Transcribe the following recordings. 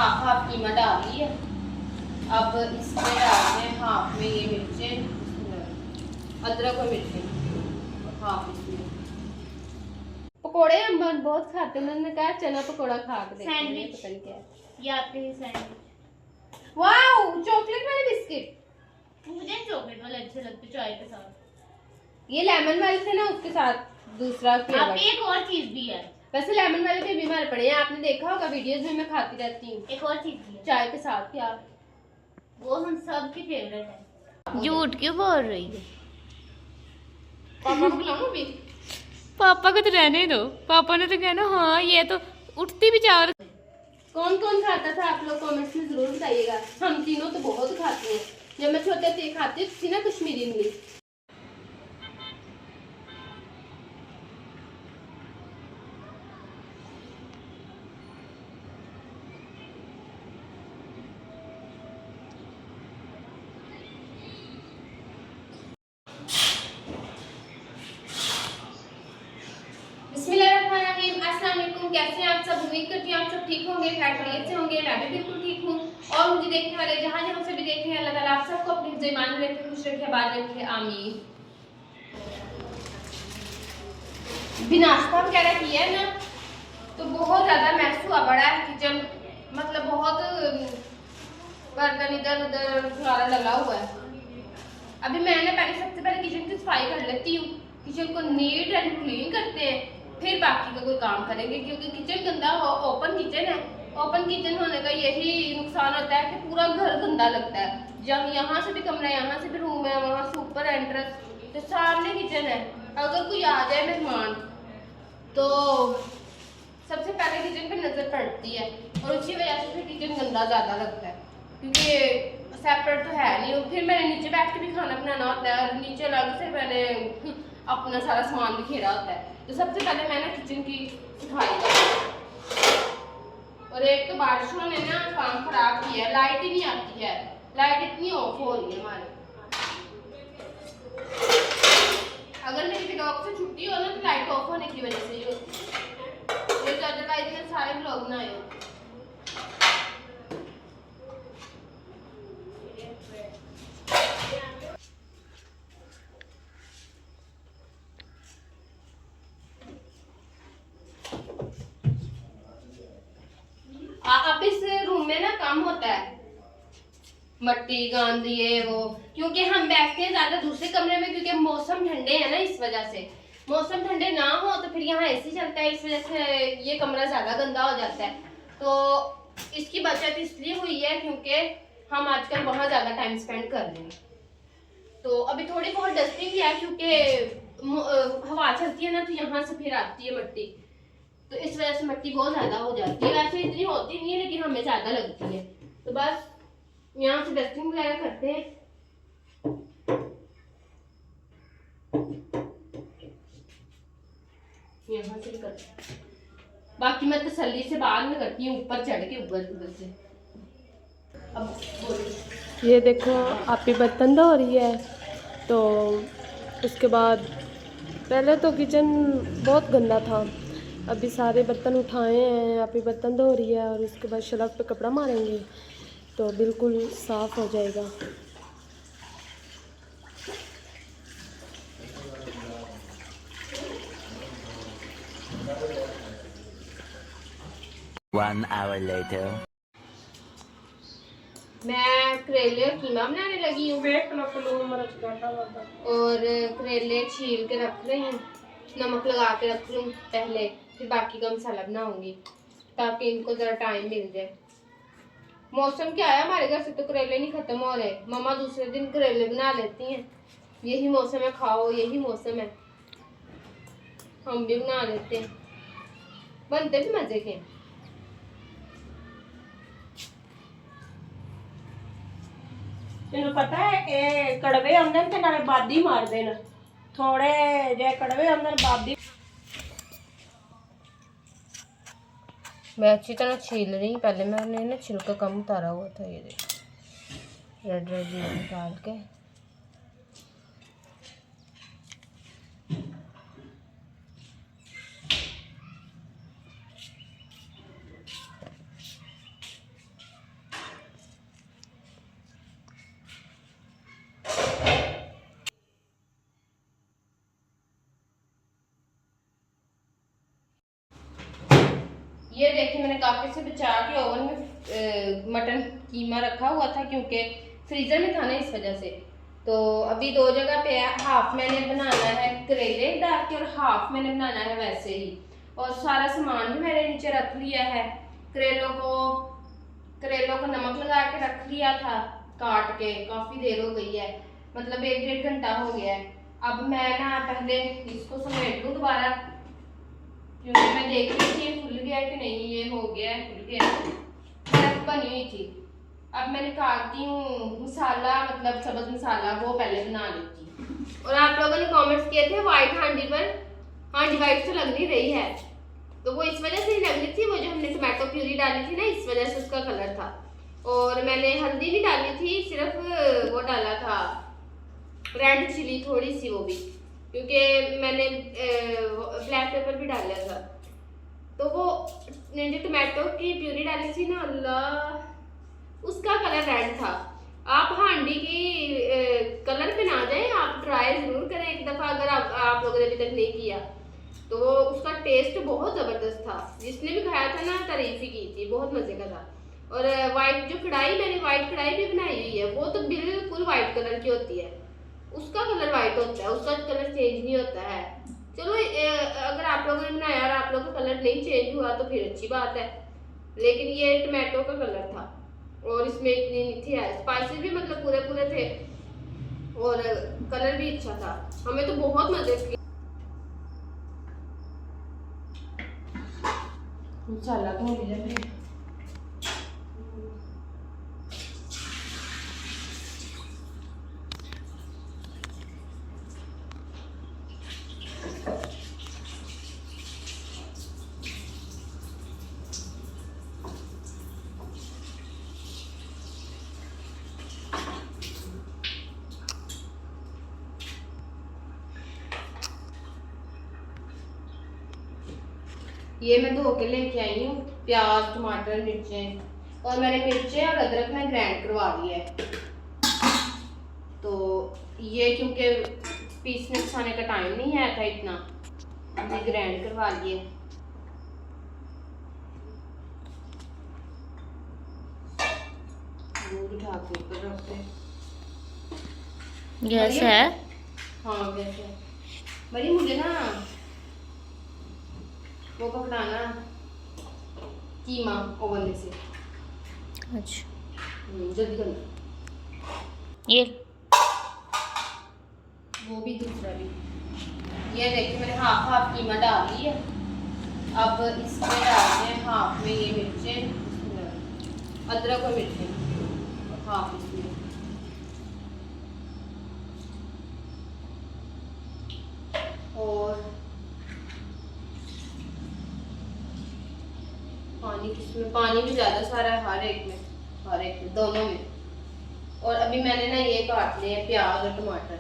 Half half कीमा डाल ली है। अब इसमें डालते हैं हाफ में ये मिर्चें, अदरक और मिर्चें हाफ इसमें। पकोड़े हम बहुत खाते हैं, उन्होंने कहा चना पकोड़ा खा के देखते हैं, पता नहीं क्या है ये आपके ही सैंडविच। वाओ चॉकलेट वाले बिस्किट, मुझे चॉकलेट वाले अच्छे लगते चाय के साथ। ये लेमन वाले थे ना उसके साथ दूसरा फ्लेवर। अब एक और चीज भी है, वैसे लेमन वाले के बीमार पड़े हैं, आपने देखा होगा वीडियोस में मैं खाती रहती हूँ। एक और चीज भी है चाय के साथ, क्या वो हम सब की फेवरेट है। झूठ क्यों बोल रही है? पापा को बुलाऊं अभी? पापा को तो रहने दो, पापा ने तो कहना हाँ ये तो उठती भी जा रही। कौन कौन खाता था आप लोग कमेंट्स में जरूर बताइएगा। हम तीनों तो बहुत खाते हैं, जब मैं छोटे थे खाती थी ना कश्मीरी इमली। कैसे हैं आप सब? उम्मीद करती हूँ आप सब ठीक होंगे, खैरियत से होंगे। मैं भी बिल्कुल ठीक हूँ। और मुझे देखने वाले जहाँ जहाँ से भी देख रहे हैं, अल्लाह ताला आप सबको अपने ईमान में रखे, खुश रखे, आबाद रखे, आमीन। भी नाश्ता वगैरह किया है ना, तो बहुत ज्यादा मैस हुआ बड़ा है किचन, मतलब बहुत बर्तन इधर उधर खलारा लगा हुआ है। अभी मैंने पहले सबसे पहले किचन की सफाई कर लेती हूँ, किचन को नीट एंड क्लीन करते हैं, फिर बाकी का कोई काम करेंगे, क्योंकि किचन गंदा हो, ओपन किचन है, ओपन किचन होने का यही नुकसान होता है कि पूरा घर गंदा लगता है। जब यहाँ से भी कमरा है, यहाँ से भी रूम है, वहाँ से ऊपर एंट्रेंस, तो सामने किचन है। अगर कोई आ जाए मेहमान तो सबसे पहले किचन पे नजर पड़ती है, और उसी वजह से फिर किचन गंदा ज्यादा लगता है, क्योंकि सेपरेट तो है नहीं। फिर मैंने नीचे बैठ के भी खाना बनाना होता है, और नीचे अलग से मैंने अपना सारा सामान बिखेरा होता है। तो सबसे पहले मैंने किचन की सफाई की। और एक तो बारिशों ने ना काम खराब किया है, लाइट ही नहीं आती है, लाइट इतनी ऑफ हो रही है हमारी। अगर मेरी डॉग से छुट्टी हो ना तो लाइट ऑफ होने की वजह से ही होती है, ये तो अदरवाइज में सारे लोग ना आए। अब इस रूम में ना काम होता है, मट्टी गांद ये वो, क्योंकि हम बैठते हैं ज्यादा दूसरे कमरे में, क्योंकि मौसम ठंडे है ना, इस वजह से। मौसम ठंडे ना हो तो फिर यहाँ एसी चलता है, इस वजह से ये कमरा ज्यादा गंदा हो जाता है। तो इसकी बचत इसलिए हुई है क्योंकि हम आजकल बहुत ज्यादा टाइम स्पेंड कर रहे हैं। तो अभी थोड़ी बहुत डस्टिंग किया है, क्योंकि हवा चलती है ना, तो यहाँ से फिर आती है मट्टी, तो इस वजह से मट्टी बहुत ज्यादा हो जाती है। वैसे इतनी होती नहीं है, लेकिन हमें ज्यादा लगती है, तो बस यहाँ से डस्टिंग वगैरह करते हैं। यहाँ से करते हैं, बाकी मैं तसल्ली से बाद में करती हूँ, ऊपर चढ़ के ऊपर से। अब ये देखो आप ही बर्तन धो रही है, तो उसके बाद पहले तो किचन बहुत गंदा था, अभी सारे बर्तन उठाए हैं, आप ही बर्तन धो रही है, और उसके बाद शलक पे कपड़ा मारेंगे तो बिल्कुल साफ़ हो जाएगा। One hour later. मैं करेले और कीमा बनाने लगी हूँ, और करेले छील के रख रही हूँ, नमक लगा के रख लूँ पहले, फिर बाकी का मसाला बनाऊंगी, ताकि इनको जरा टाइम मिल जाए। मौसम क्या है हमारे घर से, तो करेले नहीं खत्म हो रहे, मम्मा दूसरे दिन करेले बना लेती हैं, यही मौसम है, खाओ यही मौसम है, हम भी बना लेते हैं, बनते भी मजे के। तेन पता है ये कड़वे आंदे ते नाले बादी मारदे न, थोड़े जे कड़वे आंदे बादी। मैं अच्छी तरह छील रही हूँ, पहले मैंने ना छिलका कम उतारा हुआ था, ये देखो रेड रेड निकाल के। कड़ाके से बचा के ओवन में मटन कीमा रखा हुआ था, क्योंकि फ्रीज़र में था ना, इस वजह से। तो अभी 2 जगह पे है, हाफ मैंने बनाना है करेले डाल के और हाफ मैंने बनाना है वैसे ही। और सारा सामान भी मैंने नीचे रख लिया है। करेलों को नमक लगा के रख लिया था, काट के काफ़ी देर हो गई है, मतलब 1-1.5 घंटा हो गया है। अब मैं ना पहले इसको समेट लूँ दोबारा, क्योंकि मैं देख रही थी खुल गया है कि नहीं, ये हो गया है, खुल गया है, बर्फ बनी हुई थी। अब मैं निकालती हूँ मसाला, मतलब सब्ज़ मसाला, वो पहले बना लेती। और आप लोगों ने कमेंट्स किए थे वाइट हांडी पर, हांडी वाइट तो लग नहीं रही है, तो वो इस वजह से ही लग रही थी, वो जो हमने टमाटो प्यूरी डाली थी ना, इस वजह से उसका कलर था। और मैंने हल्दी नहीं डाली थी, सिर्फ वो डाला था रेड चिली थोड़ी सी, वो भी क्योंकि मैंने ब्लैक पेपर भी डाला था। तो वो जो टमाटो की प्यूरी डाली थी ना, अल्लाह, उसका कलर रेड था। आप हांडी की कलर पे ना जाएं, आप ट्राई ज़रूर करें एक दफ़ा, अगर आप लोगों ने अभी तक नहीं किया तो। वो उसका टेस्ट बहुत ज़बरदस्त था, जिसने भी खाया था ना तारीफ़ ही की थी, बहुत मज़े का था। और वाइट जो कढ़ाई, मैंने वाइट कढ़ाई भी बनाई हुई है, वो तो बिल्कुल वाइट कलर की होती है, उसका कलर वाइट होता है, उसका कलर चेंज नहीं होता है। चलो अगर आप लोगों ने बनाया और आप लोगों का कलर नहीं चेंज हुआ तो फिर अच्छी बात है, लेकिन ये टमाटो का कलर था और इसमें इतनी नहीं थी, स्पाइसेस भी मतलब पूरे पूरे थे और कलर भी अच्छा था। हमें तो बहुत मजे किए। मसाला तो हो गया। ये मैं धो के लेके आई हूँ, प्याज, टमाटर, मिर्चें, और मैंने मिर्चें और अदरक में ग्राइंड करवा लिया है। तो ये क्योंकि पीसने खाने का टाइम नहीं आया था इतना, मैं ग्राइंड करवा लिए। दूध उठा के ऊपर रखते, गैस है? हाँ गैस है। मरी मुझे ना वो पकड़ाना कीमा ओवन में से। अच्छा, जल्दी करना। ये वो भी दूसरा भी, ये देखिए मैंने हाफ कीमा डाल ली है। अब इसमें डालते हैं हाफ में ये मिर्चें, अदरक और मिर्चें, हाफ इसमें। और पानी, किसमें पानी भी ज़्यादा सारा है, हर एक में दोनों में। और अभी मैंने ना ये काट लिए हैं प्याज और टमाटर,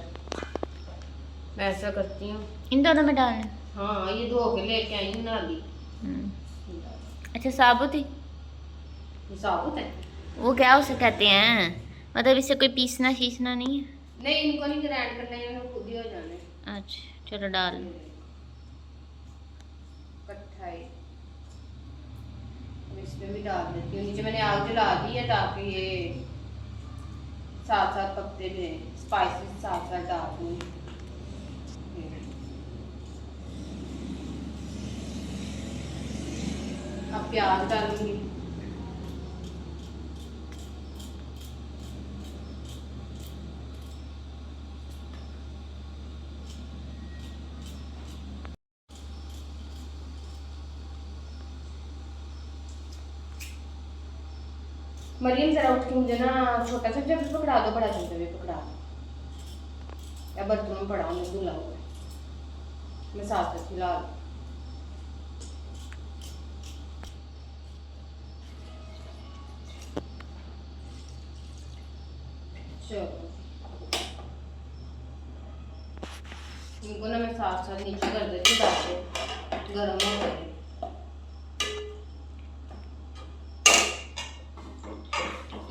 मैं ऐसा करती हूँ। इन दोनों में डालना? हाँ, ये धो के लेके आई हूँ ना अभी। अच्छा, साबुत ही? ये साबुत है। वो क्या उसे कहते हैं, मतलब इसे कोई पीसना शीसना नहीं है? नहीं, इनको नहीं ग्राइंड करना है, इनको खुद ही हो जाना है। अच्छा चलो डाल। कट्ठा है, इसमें भी डाल देती हूँ। नीचे मैंने आग जला दी है ताकि ये साथ साथ पकते रहें, स्पाइसेस साथ साथ डाल दूँ। अब प्याज डालूंगी। मरियम जरा उठ के मुझे ना छोटा चमचा भी पकड़ा दो, बड़ा चमचा भी पकड़ा दो, या बर्तनों में पड़ा मैं धुला हुआ, मैं साथ साथ खिला दूँ। चलो इनको ना मैं साथ साथ नीचे कर देती हूँ ताकि गर्म हो जाए।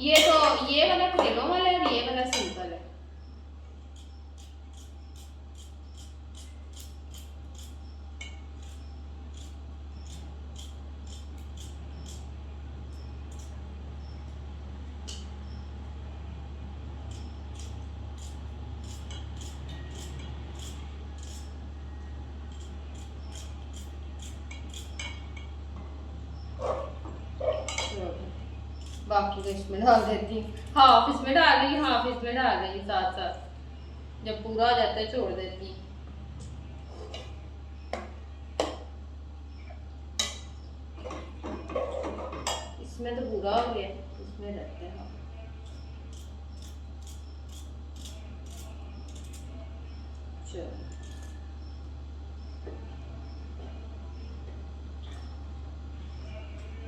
ये वाला करेलों वाला है और ये वाला सिंपल है। बाकी को इसमें डाल देती हूँ, हाफ इसमें डाल रही हूँ, हाफ इसमें डाल रही हूँ साथ साथ। जब पूरा हो जाता है छोड़ देती हूँ। इसमें तो पूरा हो गया, इसमें रखते हैं। चलो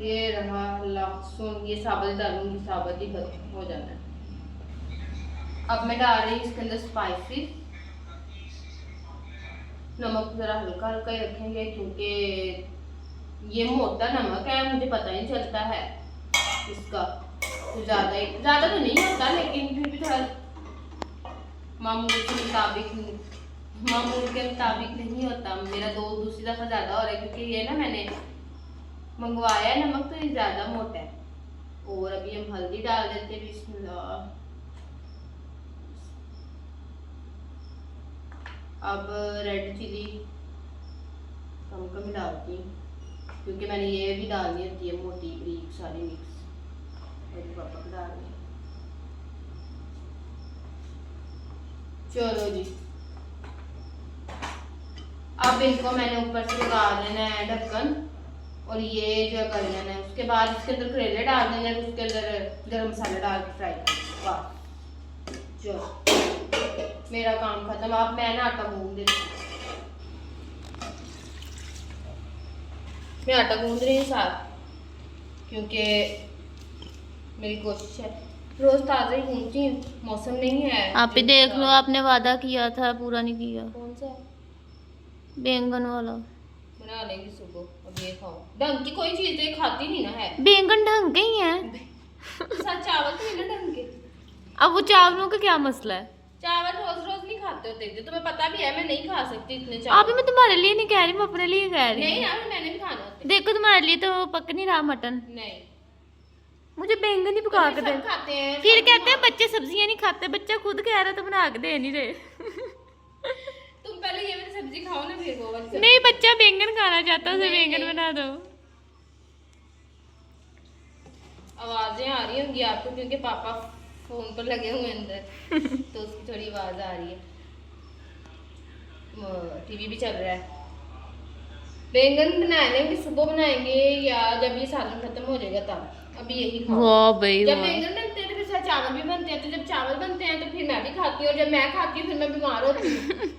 ये रहा लहसुन, ये साबुत डालूंगी, साबुत ही खत्म हो जाना है। अब मैं डाल रही हूँ इसके अंदर स्पाइसी। नमक जरा हल्का हल्का ही रखेंगे क्योंकि ये मोटा नमक है, मुझे पता नहीं चलता है इसका, तो ज़्यादा तो नहीं होता, लेकिन फिर भी थोड़ा मामूल के मुताबिक नहीं होता। मेरा दूसरी दफ़ा ज़्यादा हो रहा है क्योंकि ये ना मैंने मंगवाया है नमक, तो ये ज़्यादा मोटा है। और अभी हम हल्दी डाल देते हैं, बिस्मिल्लाह। अब रेड चिली कम कम डालती हूँ क्योंकि मैंने ये भी डालनी होती है, मोटी बारीक सारी मिक्स। मेरे पापा को डालनी है। चलो जी, अब इनको मैंने ऊपर से लगा देना है ढक्कन, और ये जो कर लेना है। उसके बाद इसके अंदर करेले डाल देना है, उसके अंदर गरम मसाला डाल के फ्राई करना। वाह, चलो मेरा काम खत्म। अब मैं ना आटा गूंद देती हूँ, मैं आटा गूंद रही हूँ साथ, क्योंकि मेरी कोशिश है रोज ताज़ा ही गूंदती हूँ, मौसम नहीं है। आप ही देख लो, आपने वादा किया था, पूरा नहीं किया। कौन सा? बैंगन वाला बना लेंगे सुबह। अब ये खाओ, ढंग की कोई चीज तो खाती नहीं ना है। बैंगन ढंग के ही हैं। साथ चावल तो नहीं ना ढंग के। अब वो चावलों का क्या मसला है? चावल रोज रोज नहीं खाते होते, जो तुम्हें पता भी है मैं नहीं खा सकती इतने आप चावल। मैं तुम्हारे लिए नहीं कह रही, मैं अपने लिए कह रही नहीं हूँ। यार, मैंने भी खाना होते। देखो तुम्हारे लिए तो पक नहीं रहा मटन। नहीं, मुझे बैंगन ही पका के दे। सब खाते हैं। फिर सब कहते हैं बच्चे सब्जियां नहीं खाते, बच्चा खुद कह रहा तो बना के दे नहीं रहे। तुम पहले ये वाली सब्जी खाओ ना, फिर वो वाली सब्जी। नहीं, बच्चा बैंगन खाना चाहता है, उसे नहीं, बैंगन नहीं। बना दो। आवाजें आ रही होंगी आपको क्योंकि पापा फोन पर लगे हुए अंदर, तो उसकी थोड़ी आवाज आ रही है। टीवी भी चल रहा है। बैंगन बनाने की सुबह बनाएंगे या जब ये सालन खत्म हो जाएगा तब। अभी यही खाओ। वाह भाई जब वाह। बैंगन बनते हैं तो फिर साथ चावल भी बनते हैं, तो जब चावल बनते हैं तो फिर मैं भी खाती हूँ, और जब मैं खाती हूँ फिर मैं बीमार होती हूँ।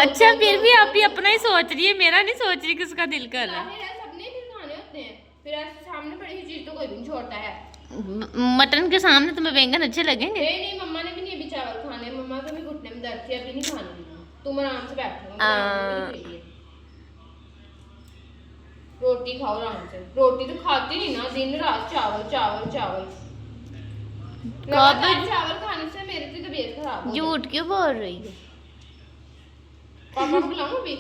अच्छा, फिर भी आप ही अपना ही सोच रही है, मेरा नहीं सोच रही किसका दिल कर रहा है। सबने फिर खाने होते हैं, फिर ऐसे सामने पड़ी हुई चीज तो कोई भी नहीं छोड़ता है। मटन के सामने तुम्हें बैंगन अच्छे लगेंगे? नहीं नहीं, मम्मा ने भी नहीं अभी चावल खाने, मम्मा को भी घुटने में दर्द थी, अभी नहीं खाने। तुम आराम से बैठो, रोटी खाओ आराम से। रोटी तो खाती नहीं ना, दिन रात चावल चावल चावल। लगातार चावल खाने से मेरी तो तबीयत खराब हो झूठ क्यों बोल रही है? पापा को बुलाऊं अभी?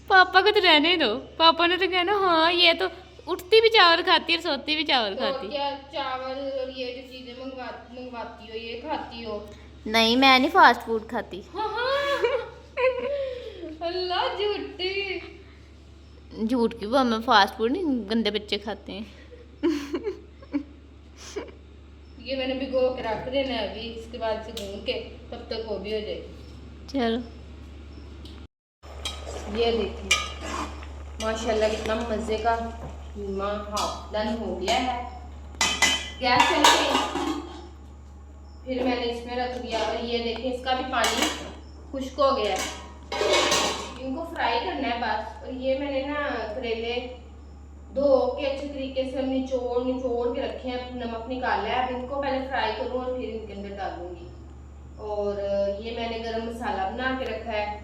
पापा को तो रहने दो, पापा ने तो कहना हाँ ये तो उठती भी चावल खाती है, सोती भी चावल तो खाती। क्या चावल और ये जो चीजें मंगवाती हो, ये खाती हो? नहीं, मैं नहीं फास्ट फूड खाती। अल्लाह झूठी। झूठ क्यों, हमें फास्ट फूड नहीं, गंदे बच्चे खाते हैं। ये मैंने भिगो के रख देना है अभी, इसके बाद से गूंद के तब तक वो भी हो जाएगी। चलो, ये देखिए माशाल्लाह कितना मजे का कीमा हाफ डन हो गया है। गैस चल गई, फिर मैंने इसमें रख दिया, और ये देखिए इसका भी पानी खुश्क हो गया है। इनको फ्राई करना है बस। और ये मैंने ना करेले धो के अच्छे तरीके से निचोड़ के रखे हैं, नमक निकाला है। अब इनको पहले फ्राई करूँ और फिर इनके अंदर डालूंगी। और ये मैंने गरम मसाला बना के रखा है,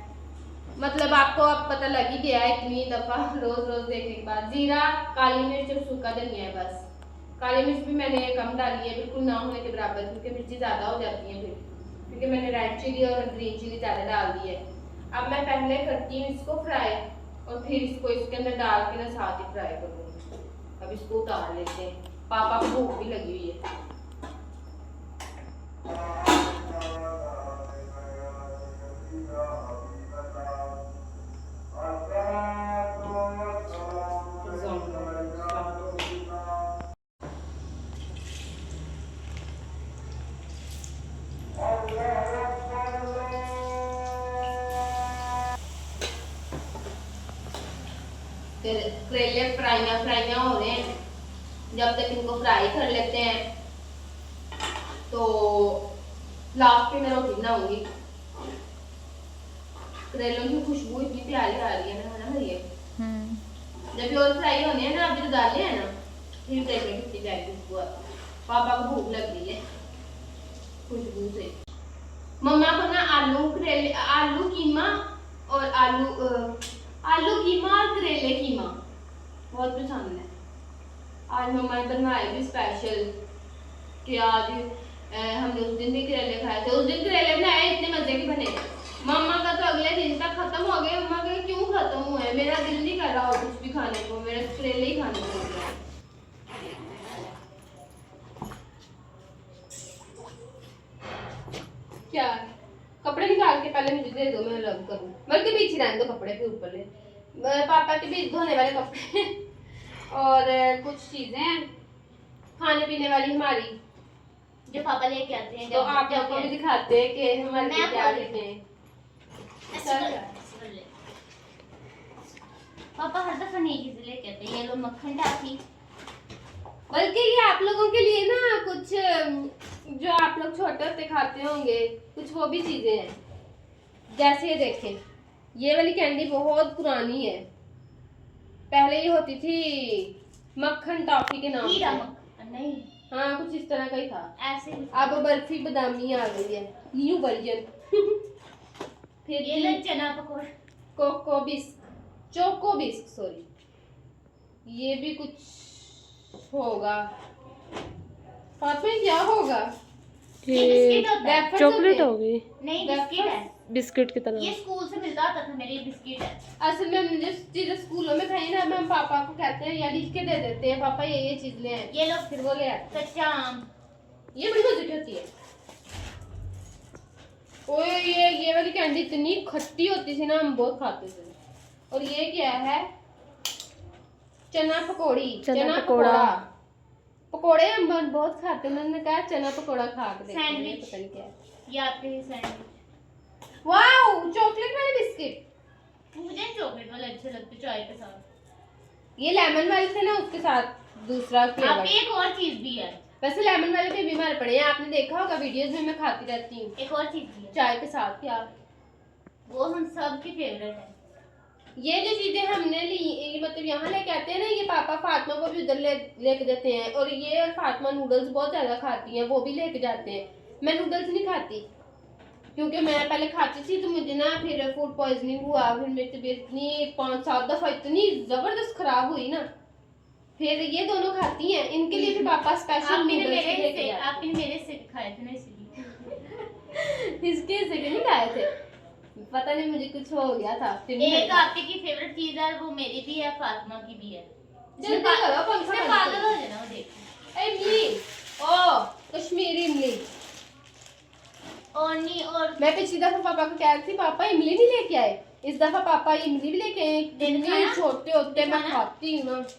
मतलब आपको अब पता लग ही गया है इतनी दफ़ा रोज रोज देखने के बाद। जीरा, काली मिर्च और सूखा धनिया है बस। काली मिर्च भी मैंने कम डाली है, बिल्कुल ना होने के बराबर, क्योंकि मिर्ची ज़्यादा हो जाती है फिर, क्योंकि मैंने रेड चिली और ग्रीन चिली ज़्यादा डाल दी है। अब मैं पहले करती हूँ इसको फ्राई, और फिर इसको इसके अंदर डाल के ना साथ ही फ्राई करूँगी। अब इसको उतार लेते हैं, पापा को भूख भी लगी हुई है। करेले फ्राइयाँ हो रहे हैं। जब तक इनको फ्राई कर लेते हैं तो लास्ट में मैं रोटी बनाऊंगी। करेलों की खुशबू इतनी प्यारी आ रही है ना ये। जब और फ्राई होने हैं ना, अभी तो डाले हैं ना, फिर देखें कितनी प्यारी खुशबू है। पापा को भूख लग रही है खुशबू से। मम्मा को ना आलू कीमा और आलू कीमा और करेले कीमा बहुत पसंद है। आज मम्मा ने बनवाए भी स्पेशल कि आज हमने उस दिन भी करेले खाए थे। उस दिन करेले बनाए इतने मजे के बने। मम्मा का तो अगले दिन तक खत्म हो गए। मम्मा का क्यों खत्म हुए, मेरा दिल नहीं कर रहा हो कुछ भी खाने को, मेरा करेले ही खाने को हो गया। क्या कपड़े निकाल के पहले मुझे दे दो, मैं रब करूँ। बल्कि पीछे रहने दो कपड़े के ऊपर ले। पापा के भी धोने वाले कपड़े और कुछ चीजें खाने पीने वाली हमारी जो पापा लेके आते हैं, तो आप लोग को भी दिखाते हैं कि हमारे लिए क्या लेते हैं। पापा हर दफा नहीं चीजें लेके आते। ये लो मक्खन टाफी, बल्कि ये आप लोगों के लिए ना कुछ जो आप लोग छोटे होते खाते होंगे, कुछ वो भी चीजें हैं। जैसे ये देखें, ये वाली कैंडी बहुत पुरानी है। पहले ये होती थी मक्खन टॉफी के नाम हीरा से। मक्खन नहीं, हाँ कुछ इस तरह का ही था। ऐसे ही। अब बर्फी बादामी आ गई है, न्यू वर्जन। फिर ये लो चना पकौड़ा, चोको बिस्क सॉरी, ये भी कुछ होगा। फातिमा क्या होगा? ये बिस्किट होता है। Wafers चॉकलेट होते हैं। होगी, नहीं बिस्किट है, बिस्किट की तरह। ये स्कूल से मिलता आता था मेरे। ये बिस्किट है। असल में हमने जो चीजें स्कूलों में खाई ना, हम पापा को कहते हैं या लिख के दे देते हैं, पापा ये चीज ले आए। ये लो फिर वो ले आते कच्चा आम, हैं। ये बड़ी मजे की होती है। ओए ये वाली कैंडी इतनी खट्टी होती थी ना, हम बहुत खाते थे। और ये क्या है? चना पकौड़ी। चना पकौड़ा। पकौड़े हम बहुत खाते हैं। मैंने कहा चना पकौड़ा खा के देखते हैं, सैंडविच। पता नहीं क्या है। ये आपके लिए सैंडविच। वाओ, चॉकलेट वाले बिस्किट। मुझे चॉकलेट वाले अच्छे लगते चाय के साथ। ये लेमन वाले थे ना, उसके साथ दूसरा आप फ्लेवर। एक और चीज भी है, वैसे लेमन वाले पे भी मार पड़े हैं, आपने देखा होगा वीडियोस में, मैं खाती रहती हूँ एक और चीज भी है, चाय के साथ। क्या? वो हम सब की फेवरेट है। ये जो चीजें हमने ली, मतलब यहाँ लेके आते हैं ना, ये पापा फातिमा को भी उधर लेके देते हैं। और ये और फातिमा नूडल्स बहुत ज्यादा खाती हैं, वो भी लेके जाते हैं। मैं नूडल्स नहीं खाती क्योंकि मैं पहले खाती थी तो मुझे ना फिर फूड पॉइजनिंग हुआ। फिर मेरी तबीयत इतनी 5-7 दफा इतनी जबरदस्त खराब हुई ना। फिर ये दोनों खाती हैं, इनके लिए फिर पापा स्पेशल नूडल्स लेके जाते हैं। आपने मेरे से खाए थे ना, इसलिए। इसके से नहीं खाए थे, पता नहीं मुझे कुछ हो गया था। फिर नहीं एक खाई। आपकी की फेवरेट चीज है, वो मेरी भी है, फातिमा की भी है। जल्दी करो, पंखा इसमें बंद पागल करो। हो जाना, वो देखो। इमली, ओ कश्मीरी इमली। और नहीं, और मैं पिछली दफा पापा को कह रही थी पापा इमली नहीं लेके आए, इस दफा पापा इमली भी लेके आए। इतने छोटे होते मैं खाती थी, अब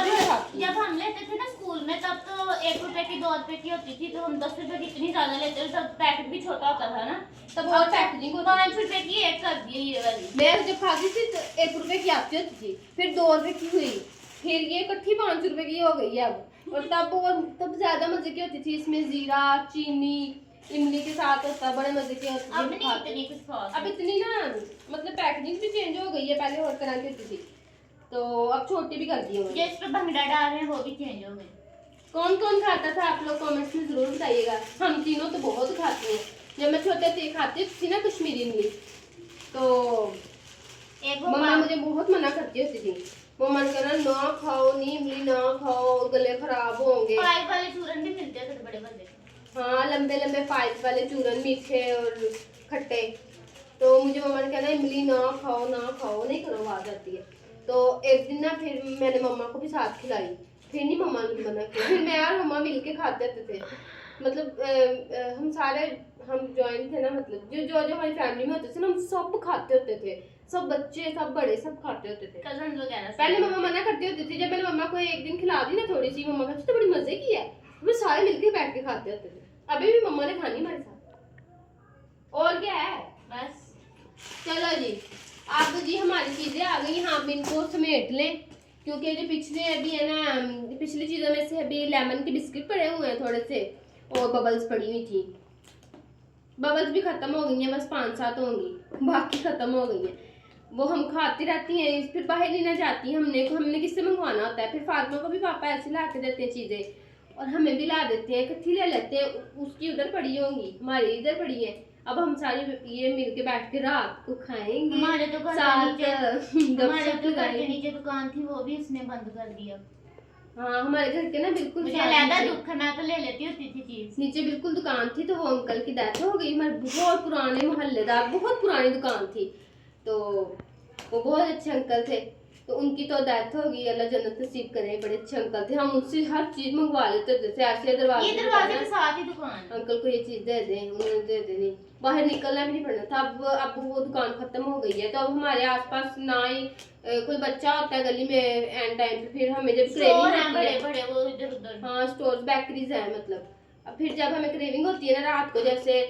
भी खाती जब हम लेते थे ना स्कूल में, तब तो 1 रुपए की 2 रुपए की होती थी, तो हम 10 रुपए की इतनी ज्यादा लेते थे। तब पैकेट भी छोटा होता था ना, तब और पैकेजिंग होती 5 रुपए की एक कर दी ये वाली। मैं जब खाती थी तो 1 रुपए की आती होती थी, फिर 2 रुपए की हुई, फिर ये इकट्ठी 5 रुपए की हो गई है अब। और तब ज्यादा मजे की होती थी, इसमें जीरा चीनी इमली के साथ होता है, बड़े मजे की होती अब नहीं है। इतनी कुछ खास। अब इतनी ना, मतलब पैकेजिंग भी चेंज हो गई है, पहले और तरह की होती थी तो अब छोटी भी कर दी है जो इस पे भंगड़ा डाल रहे हैं वो भी चेंज हो गए। कौन कौन खाता था आप लोग कमेंट्स में जरूर बताइएगा। हम तीनों तो बहुत खाते हैं। जब मैं छोटे थे खाती थी ना कश्मीरी इमली, तो एक वो मम्मा मुझे बहुत मना करती होती थी। मम्मा ने कहना ना खाओ, नी इमली ना खाओ, गले खराब होंगे। पाइप वाले चूरन भी मिलते थे बड़े बड़े। हाँ, लंबे लंबे पाइप वाले चूरन, मीठे और खट्टे। तो मुझे मम्मा ने कहना इमली ना खाओ ना खाओ, नहीं करो, आवाज आती है। तो एक दिन ना फिर मैंने मम्मा को भी साथ खिलाई, फिर नहीं मम्मा ने मना किया। फिर मैं और मम्मा मिल के खाते थे। मतलब हम जॉइंट थे ना, मतलब जो हमारी फैमिली में होते थे ना, हम सब खाते होते थे, सब बच्चे सब बड़े सब खाते होते थे। कजन वगैरह पहले मम्मा मना करती होती थी, जब मैंने मम्मा को एक दिन खिला दी ना थोड़ी सी, मम्मा कहती तो बड़ी मजे की है, वो सारे मिलके बैठ के खाते होते थे। अभी भी मम्मा ने खानी हमारे साथ। और क्या है, बस चलो जी, अब जी हमारी चीजें आ गई, हम इनको समेट लें। क्योंकि जो पिछले अभी है ना, पिछली चीज़ों में से अभी लेमन के बिस्किट पड़े हुए हैं थोड़े से, और बबल्स पड़ी हुई थी। बबल्स भी ख़त्म हो गई हैं, बस 5-7 होंगी, बाकी ख़त्म हो गई हैं। वो हम खाती रहती हैं, फिर बाहर नहीं ना जाती, हमने किससे मंगवाना होता है। फिर फातिमा को भी पापा ऐसे ला के देते हैं चीज़ें, और हमें भी ला देते हैं, इकट्ठी ले लेते हैं। उसकी उधर पड़ी होंगी, हमारी इधर पड़ी है। अब हम सारी ये मिल के बैठ के रात को खाएंगे, हमारे तो घर साथ के नीचे हमारे गपशप तो घर के लगाएंगे। नीचे दुकान थी, वो भी उसने बंद कर दिया। हाँ, हमारे घर के ना बिल्कुल मुझे साथ अलहदा नीचे- दुख है, मैं तो ले लेती होती थी चीज। नीचे बिल्कुल दुकान थी, तो वो अंकल की डेथ हो गई। हमारे बहुत पुराने मोहल्लेदार, बहुत पुरानी दुकान थी, तो वो बहुत अच्छे अंकल थे। तो उनकी तो डेथ हो गई, अल्लाह जन्नत नसीब करे। बड़े अच्छे अंकल थे, हम उनसे हर चीज मंगवा लेते थे। जैसे ऐसे ये दरवाजे दरवाजे के साथ ही दुकान है। अंकल को ये चीज दे दें, उन्होंने दे देनी, बाहर निकलना भी नहीं पड़ना था। अब वो दुकान खत्म हो गई है, तो अब हमारे आसपास ना ही कोई बच्चा होता है गली में एंड टाइम पे। फिर हमें जब स्टोर क्रेविंग है होती बड़े है, बड़े, वो इधर उधर। हाँ स्टोर बेकरीज है मतलब। अब फिर जब हमें क्रेविंग होती है ना रात को, जैसे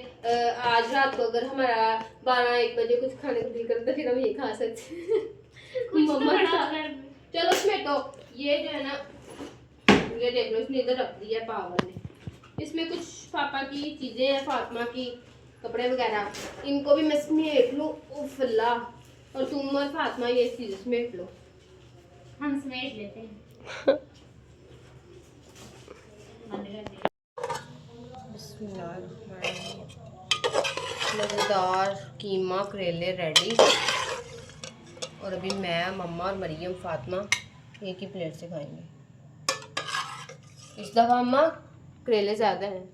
आज रात को अगर हमारा 12-1 बजे कुछ खाने को दिल करता है, फिर हम ये खा सकते हैं। कुछ तो मम्मा बड़ा के साथ। अगर चलो इसमें तो ये जो है ना, ये देख लो, इसने इधर रख दिया है पावर ने। इसमें कुछ पापा की चीजें हैं, फातिमा की कपड़े वगैरह, इनको भी मैं समेट लूँ। उफ अल्लाह, और तुम और फातिमा ये चीजें समेट लो। हम समेट लेते हैं। बंद कर दिया। मज़ेदार कीमा करेले रेडी। और अभी मैं, मम्मा और मरियम फातिमा एक ही प्लेट से खाएंगे। इस दफ़ा मम्मा करेले ज़्यादा हैं,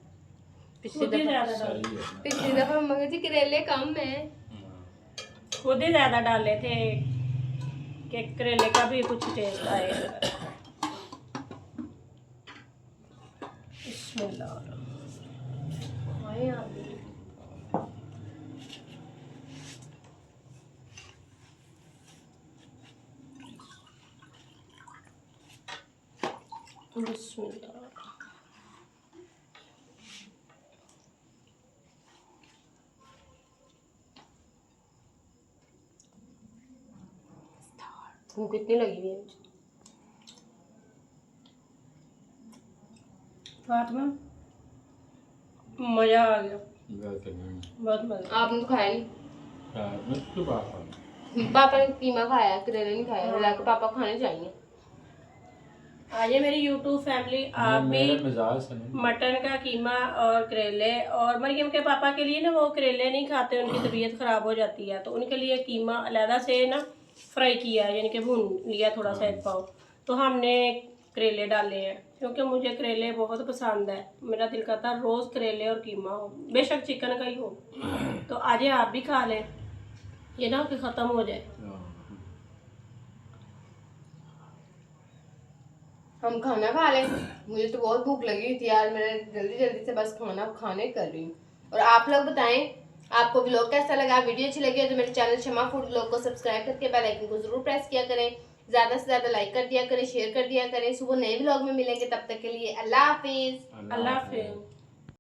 पिछली खुद ही दफ़ा ज्यादा डाले पिछली दफ़ा मम्मा कहती करेले कम है। खुद ही ज्यादा डाले थे कि करेले का भी कुछ टेस्ट आए। बिस्मिल्लाह। आए आप भी। बिस्मिल्लाह। भूख इतनी लगी हुई है मुझे। फातिमा मजा आ गया, बहुत मजा। आपने तो खाया नहीं। तो पापा ने कीमा खाया, करेले नहीं खाया। हालांकि पापा खाने चाहिए। आज ये मेरी YouTube फैमिली, आप भी मिजाज से नहीं। मटन का कीमा और करेले, और मरियम के पापा के लिए ना वो करेले नहीं खाते, उनकी तबीयत ख़राब हो जाती है, तो उनके लिए कीमा अलहदा से ना फ्राई किया है, यानी कि भून लिया थोड़ा सा एक पाव। तो हमने करेले डाले हैं, क्योंकि मुझे करेले बहुत पसंद है। मेरा दिल करता है रोज़ करेले और कीमा हो, बेशक चिकन का ही हो। तो आज आप भी खा लें, ये ना कि ख़त्म हो जाए। हम खाना खा लें। मुझे तो बहुत भूख लगी हुई थी यार, मैं जल्दी जल्दी से बस खाना खाने कर रही हूँ। और आप लोग बताएं आपको व्लॉग कैसा लगा। वीडियो अच्छी लगी है तो मेरे चैनल शमा फूड व्लॉग को सब्सक्राइब करके बेल आइकन को जरूर प्रेस किया करें। ज़्यादा से ज़्यादा लाइक कर दिया करें, शेयर कर दिया करें। सुबह नए व्लॉग में मिलेंगे, तब तक के लिए अल्लाह हाफिज़। अल्लाह हाफिज़।